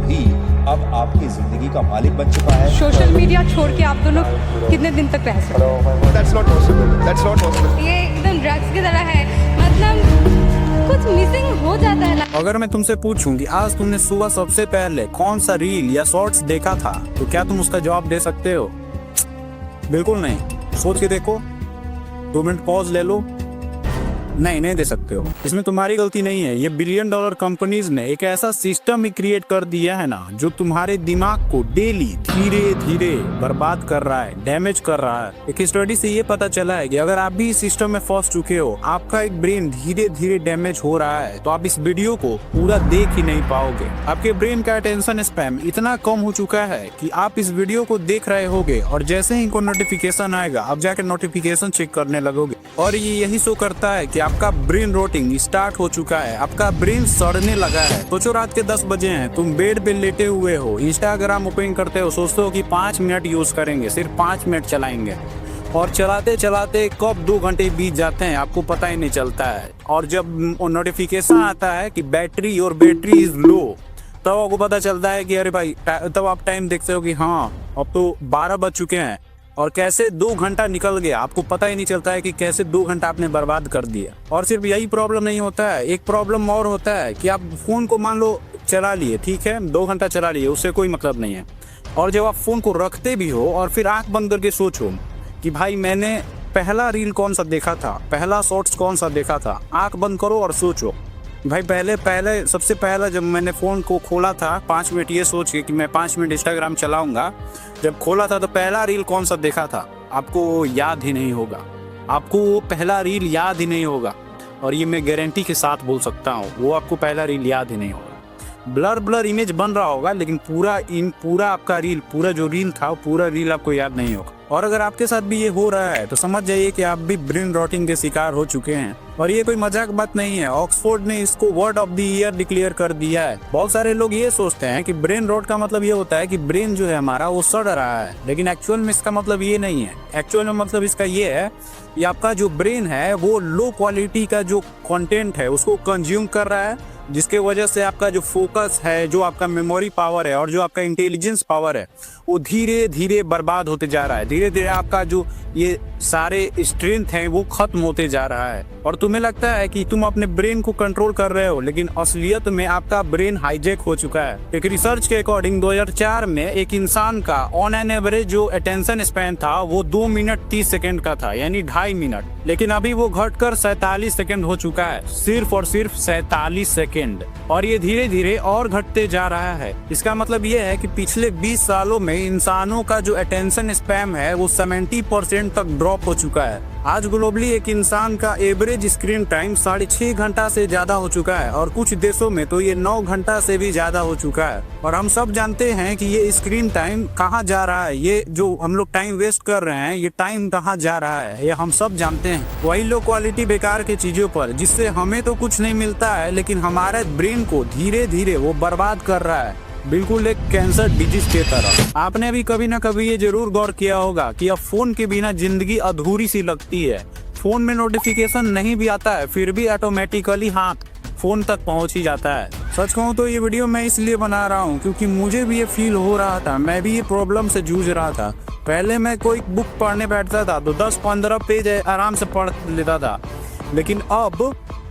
भी अब आपकी जिंदगी का मालिक बन चुका है। सोशल मीडिया छोड़ के आप दोनों कितने दिन तक रह सकते हैं? That's not possible. That's not possible. ये एकदम ड्रग्स की तरह है, मतलब कुछ मिसिंग हो जाता है। अगर मैं तुमसे पूछूं कि आज तुमने सुबह सबसे पहले कौन सा रील या शॉर्ट्स देखा था, तो क्या तुम उसका जवाब दे सकते हो? बिल्कुल नहीं। सोच के देखो, 2 मिनट पॉज ले लो। नहीं दे सकते हो। इसमें तुम्हारी गलती नहीं है। ये बिलियन डॉलर कंपनीज ने एक ऐसा सिस्टम ही क्रिएट कर दिया है ना, जो तुम्हारे दिमाग को डेली धीरे धीरे बर्बाद कर रहा है, डैमेज कर रहा है। एक स्टडी से ये पता चला है कि अगर आप भी इस सिस्टम में फंस चुके हो, आपका एक ब्रेन धीरे धीरे डैमेज हो रहा है, तो आप इस वीडियो को पूरा देख ही नहीं पाओगे। आपके ब्रेन का अटेंशन स्पैम इतना कम हो चुका है कि आप इस वीडियो को देख रहे होगे और जैसे ही कोई नोटिफिकेशन आएगा, आप जाकर नोटिफिकेशन चेक करने लगोगे। और ये यही शो करता है कि आपका ब्रेन रोटिंग स्टार्ट हो चुका है, आपका ब्रेन सड़ने लगा है। सोचो रात के 10 बजे हैं, तुम बेड पे लेटे हुए हो, इंस्टाग्राम ओपन करते हो, सोचते हो कि 5 मिनट यूज करेंगे, सिर्फ 5 मिनट चलाएंगे, और चलाते चलाते कब 2 घंटे बीत जाते हैं आपको पता ही नहीं चलता है। और जब नोटिफिकेशन आता है कि बैटरी इज लो, तब आपको पता चलता है कि अरे भाई, तब आप टाइम देखते हो कि हाँ अब तो 12 बज चुके हैं, और कैसे 2 घंटा निकल गया आपको पता ही नहीं चलता है कि कैसे 2 घंटा आपने बर्बाद कर दिया। और सिर्फ यही प्रॉब्लम नहीं होता है, एक प्रॉब्लम और होता है कि आप फोन को मान लो चला लिए, ठीक है, 2 घंटा चला लिए, उससे कोई मतलब नहीं है। और जब आप फोन को रखते भी हो और फिर आंख बंद करके सोचो कि भाई मैंने पहला रील कौन सा देखा था, पहला शॉर्ट्स कौन सा देखा था, आंख बंद करो और सोचो भाई पहले सबसे पहला जब मैंने फ़ोन को खोला था 5 मिनट ये सोच के कि मैं 5 मिनट इंस्टाग्राम चलाऊंगा, जब खोला था तो पहला रील कौन सा देखा था, आपको याद ही नहीं होगा। आपको वो पहला रील याद ही नहीं होगा, और ये मैं गारंटी के साथ बोल सकता हूँ, वो आपको पहला रील याद ही नहीं होगा। ब्लर इमेज बन रहा होगा, लेकिन पूरा आपका रील, पूरा जो रील था पूरा रील आपको याद नहीं होगा। और अगर आपके साथ भी ये हो रहा है तो समझ जाइए कि आप भी ब्रेन रॉटिंग के शिकार हो चुके हैं। और ये कोई मजाक बात नहीं है, ऑक्सफोर्ड ने इसको word of the year declare कर दिया है। बहुत सारे लोग ये सोचते हैं कि ब्रेन रॉट का मतलब ये होता है कि ब्रेन जो है हमारा वो सड़ रहा है, लेकिन एक्चुअल में इसका मतलब ये नहीं है। एक्चुअल में मतलब इसका ये है कि आपका जो ब्रेन है वो लो क्वालिटी का जो कंटेंट है उसको कंज्यूम कर रहा है, जिसके वजह से आपका जो फोकस है, जो आपका मेमोरी पावर है और जो आपका इंटेलिजेंस पावर है, वो धीरे धीरे बर्बाद होते जा रहा है। धीरे धीरे आपका जो ये सारे स्ट्रेंथ है वो खत्म होते जा रहा है। और तुम्हें लगता है कि तुम अपने ब्रेन को कंट्रोल कर रहे हो, लेकिन असलियत में आपका ब्रेन हाईजैक हो चुका है। एक रिसर्च के अकॉर्डिंग 2004 में एक इंसान का ऑन एन एवरेज जो अटेंशन स्पैन था वो 2 मिनट 30 सेकंड का था, यानी 2.5 मिनट, लेकिन अभी वो घटकर 47 सेकंड हो चुका है, सिर्फ और सिर्फ 47 सेकंड। और ये धीरे धीरे और घटते जा रहा है। इसका मतलब ये है कि पिछले 20 सालों में इंसानों का जो अटेंशन स्पैम है वो 70% तक ड्रॉप हो चुका है। आज ग्लोबली एक इंसान का एवरेज स्क्रीन टाइम 6.5 घंटा से ज्यादा हो चुका है, और कुछ देशों में तो ये 9 घंटा से भी ज्यादा हो चुका है। और हम सब जानते हैं कि ये स्क्रीन टाइम कहाँ जा रहा है, ये जो हम लोग टाइम वेस्ट कर रहे हैं, ये टाइम कहाँ जा रहा है, ये हम सब जानते हैं। वही लो क्वालिटी बेकार की चीजों पर, जिससे हमें तो कुछ नहीं मिलता है, लेकिन हमारे ब्रेन को धीरे धीरे वो बर्बाद कर रहा है, बिल्कुल एक कैंसर डिजीज के तरह। आपने भी कभी ना कभी ये जरूर गौर किया होगा कि अब फोन के बिना जिंदगी अधूरी सी लगती है। फोन में नोटिफिकेशन नहीं भी आता है, फिर भी ऑटोमेटिकली हाथ फोन तक पहुंच ही जाता है। सच कहूँ तो ये वीडियो मैं इसलिए बना रहा हूँ क्योंकि मुझे भी ये फील हो रहा था, मैं भी ये प्रॉब्लम से जूझ रहा था। पहले मैं कोई बुक पढ़ने बैठता था तो 10-15 पेज आराम से पढ़ लेता था, लेकिन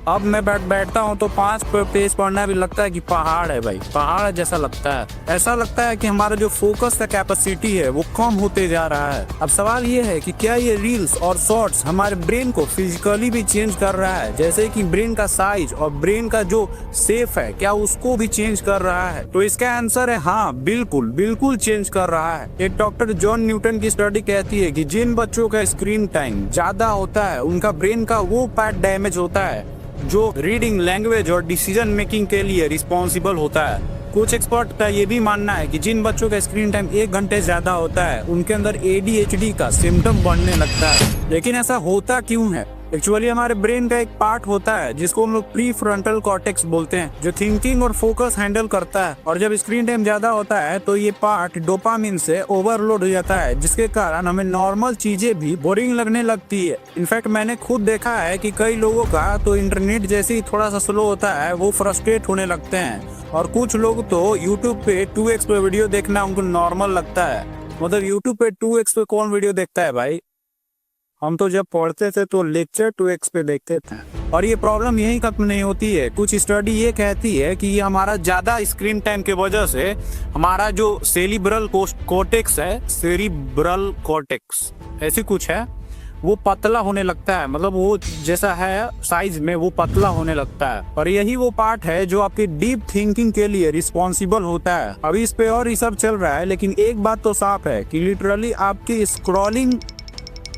अब मैं बैठता हूँ तो 5 पेज पढ़ना भी लगता है कि पहाड़ है भाई, पहाड़ जैसा लगता है। ऐसा लगता है कि हमारा जो फोकस का कैपेसिटी है वो कम होते जा रहा है। अब सवाल ये है कि क्या ये रील्स और शॉर्ट्स हमारे ब्रेन को फिजिकली भी चेंज कर रहा है, जैसे कि ब्रेन का साइज और ब्रेन का जो शेप है, क्या उसको भी चेंज कर रहा है? तो इसका आंसर है हाँ, बिल्कुल चेंज कर रहा है। एक डॉक्टर जॉन न्यूटन की स्टडी कहती है कि जिन बच्चों का स्क्रीन टाइम ज्यादा होता है उनका ब्रेन का वो पार्ट डैमेज होता है जो रीडिंग, लैंग्वेज और डिसीजन मेकिंग के लिए रिस्पॉन्सिबल होता है। कुछ एक्सपर्ट का ये भी मानना है कि जिन बच्चों का स्क्रीन टाइम 1 घंटे ज्यादा होता है उनके अंदर ADHD का सिम्टम बढ़ने लगता है। लेकिन ऐसा होता क्यों है? एक्चुअली हमारे ब्रेन का एक पार्ट होता है जिसको हम लोग प्री फ्रंटल कॉर्टेक्स बोलते हैं, जो थिंकिंग और फोकस हैंडल करता है। और जब स्क्रीन टाइम ज्यादा होता है तो ये पार्ट डोपामिन से ओवरलोड हो जाता है, जिसके कारण हमें नॉर्मल चीजें भी बोरिंग लगने लगती है। इनफैक्ट मैंने खुद देखा है कि कई लोगों का तो इंटरनेट जैसे ही थोड़ा सा स्लो होता है वो फ्रस्ट्रेट होने लगते हैं और कुछ लोग तो YouTube पे 2x पे वीडियो देखना उनको नॉर्मल लगता है। मतलब YouTube पे 2x पे कौन वीडियो देखता है भाई? हम तो जब पढ़ते थे तो लेक्चर 2x पे देखते थे। और ये प्रॉब्लम यही खत्म नहीं होती है। कुछ स्टडी ये कहती है कि ये हमारा ज़्यादा स्क्रीन टाइम की वजह से हमारा जो सेरिब्रल कॉर्टेक्स है, सेरिब्रल कॉर्टेक्स ऐसी कुछ है, वो पतला होने लगता है। मतलब वो जैसा है साइज में वो पतला होने लगता है। और यही वो पार्ट है जो आपकी डीप थिंकिंग के लिए रिस्पॉन्सिबल होता है। अभी इस पे और रिसर्च चल रहा है, लेकिन एक बात तो साफ है कि लिटरली आपकी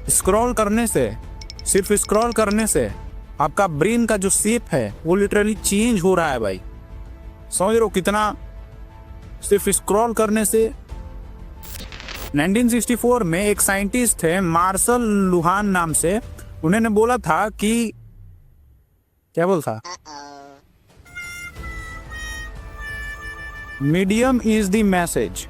स्क्रॉल करने से, सिर्फ स्क्रॉल करने से आपका ब्रेन का जो शेप है वो लिटरली चेंज हो रहा है भाई। समझ रहे हो कितना? सिर्फ स्क्रॉल करने से। 1964 में एक साइंटिस्ट थे मार्शल लुहान नाम से, उन्होंने बोला था कि क्या बोला था, मीडियम इज द मैसेज।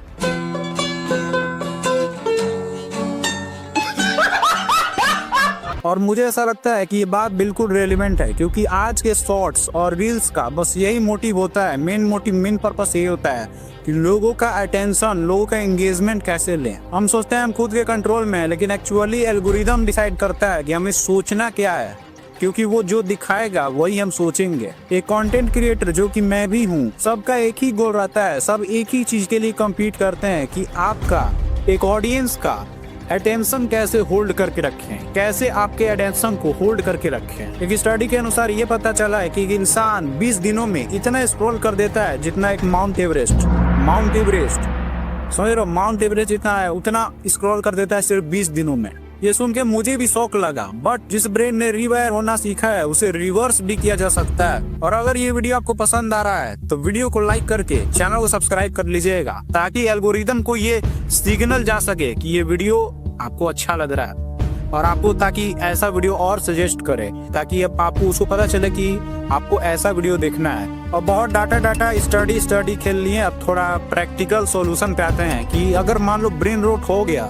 और मुझे ऐसा लगता है कि ये बात बिल्कुल रेलिवेंट है, क्योंकि आज के शॉर्ट्स और रील्स का बस यही मोटिव होता है, मेन पर्पस यही होता है कि लोगों का अटेंशन, लोगों का एंगेजमेंट कैसे लें। हम सोचते हैं हम खुद के कंट्रोल में हैं, लेकिन एक्चुअली एल्गोरिदम डिसाइड करता है कि हमें सोचना क्या है, क्योंकि वो जो दिखाएगा वही हम सोचेंगे। एक कंटेंट क्रिएटर जो कि मैं भी हूँ, सबका एक ही गोल रहता है, सब एक ही चीज के लिए कम्पीट करते हैं कि आपका एक ऑडियंस का अटेंशन कैसे होल्ड करके रखें, कैसे आपके अटेंशन को होल्ड करके रखें। एक स्टडी के अनुसार ये पता चला है कि इंसान 20 दिनों में इतना स्क्रॉल कर देता है जितना एक माउंट एवरेस्ट समझ रहे हो, माउंट एवरेस्ट इतना है, उतना स्क्रॉल कर देता है सिर्फ 20 दिनों में। ये सुन के मुझे भी शौक लगा, बट जिस ब्रेन ने रिवायर होना सीखा है उसे रिवर्स भी किया जा सकता है। और अगर ये वीडियो आपको पसंद आ रहा है तो वीडियो को लाइक करके चैनल को सब्सक्राइब कर लीजिएगा, ताकि एल्गोरिदम को ये सिग्नल जा सके कि ये वीडियो आपको अच्छा लग रहा है, और आपको ताकि ऐसा वीडियो और सजेस्ट करे, ताकि अब आपको उसको पता चले कि आपको ऐसा वीडियो देखना है। और बहुत डाटा स्टडी खेल लिए, अब थोड़ा प्रैक्टिकल सॉल्यूशन पे आते हैं कि अगर मान लो ब्रेन रोट हो गया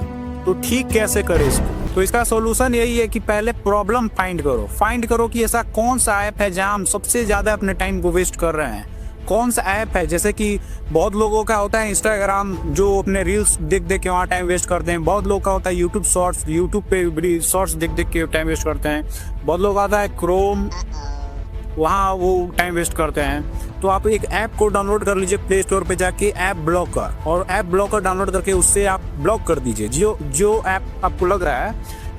तो ठीक कैसे करें इसको। तो इसका सॉल्यूशन यही है कि पहले प्रॉब्लम फाइंड करो कि ऐसा कौन सा ऐप है जहां हम सबसे ज्यादा अपने टाइम को वेस्ट कर रहे हैं। कौन सा ऐप है, जैसे कि बहुत लोगों का होता है इंस्टाग्राम, जो अपने रील्स देख के वहाँ टाइम वेस्ट करते हैं। बहुत लोगों का होता है यूट्यूब पे शॉर्ट्स देख के टाइम वेस्ट करते हैं। बहुत लोग आता है क्रोम, वहाँ वो टाइम वेस्ट करते हैं। तो आप एक ऐप को डाउनलोड कर लीजिए प्ले स्टोर पे जाके, ऐप ब्लॉकर, और ऐप ब्लॉकर डाउनलोड करके उससे आप ब्लॉक कर दीजिए जो ऐप आपको लग रहा है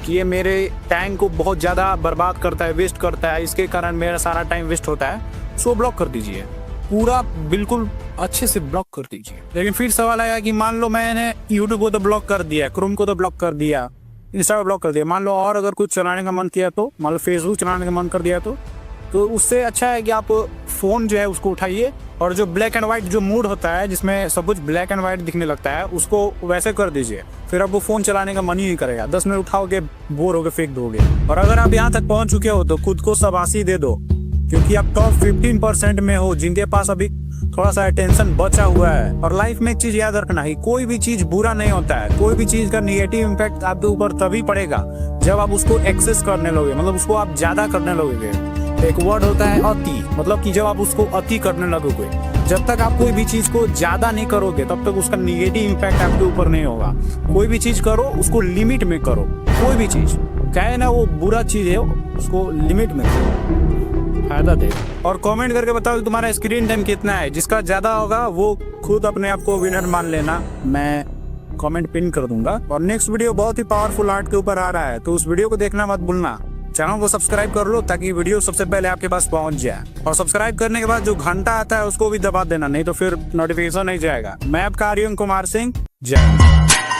कि ये मेरे टाइम को बहुत ज़्यादा बर्बाद करता है, वेस्ट करता है, इसके कारण मेरा सारा टाइम वेस्ट होता है, उसको ब्लॉक कर दीजिए, पूरा बिल्कुल अच्छे से ब्लॉक कर दीजिए। लेकिन फिर सवाल आया कि मान लो मैंने यूट्यूब को तो ब्लॉक कर दिया, क्रोम को तो ब्लॉक कर दिया, इंस्टा को ब्लॉक कर दिया, मान लो और अगर कुछ चलाने का मन किया तो, मान लो फेसबुक चलाने का मन कर दिया तो उससे अच्छा है कि आप फ़ोन जो है उसको उठाइए, और जो ब्लैक एंड वाइट जो मूड होता है जिसमें सब कुछ ब्लैक एंड वाइट दिखने लगता है, उसको वैसे कर दीजिए। फिर अब वो फ़ोन चलाने का मन ही नहीं करेगा, 10 मिनट उठाओगे, बोर होगे, फेंक दोगे। और अगर आप यहाँ तक पहुँच चुके हो तो खुद को शाबाशी दे दो, क्योंकि आप टॉप 15% में हो जिनके पास अभी थोड़ा सा अटेंशन बचा हुआ है। और लाइफ में एक चीज याद रखना है, कोई भी चीज बुरा नहीं होता है, कोई भी चीज का निगेटिव इम्पैक्ट आपके ऊपर तभी पड़ेगा जब आप उसको एक्सेस करने लोगे, मतलब उसको आप ज्यादा करने लोगे। एक वर्ड होता है अति, मतलब कि जब आप उसको अति करने लगोगे, जब तक आप कोई भी चीज को ज्यादा नहीं करोगे तब तक उसका निगेटिव इम्पैक्ट आपके ऊपर नहीं होगा। कोई भी चीज करो उसको लिमिट में करो, कोई भी चीज चाहे ना वो बुरा चीज है उसको लिमिट में करो, फायदा दे। और कमेंट करके बताओ कि तुम्हारा स्क्रीन टाइम कितना है, जिसका ज्यादा होगा वो खुद अपने आप को विनर मान लेना, मैं कमेंट पिन कर दूंगा। और नेक्स्ट वीडियो बहुत ही पावरफुल आर्ट के ऊपर आ रहा है, तो उस वीडियो को देखना मत भूलना। चैनल को सब्सक्राइब कर लो ताकि वीडियो सबसे पहले आपके पास पहुंच जाए, और सब्सक्राइब करने के बाद जो घंटा आता है उसको भी दबा देना, नहीं तो फिर नोटिफिकेशन नहीं जाएगा। मैं आपका आर्यन कुमार सिंह, जय हिंद।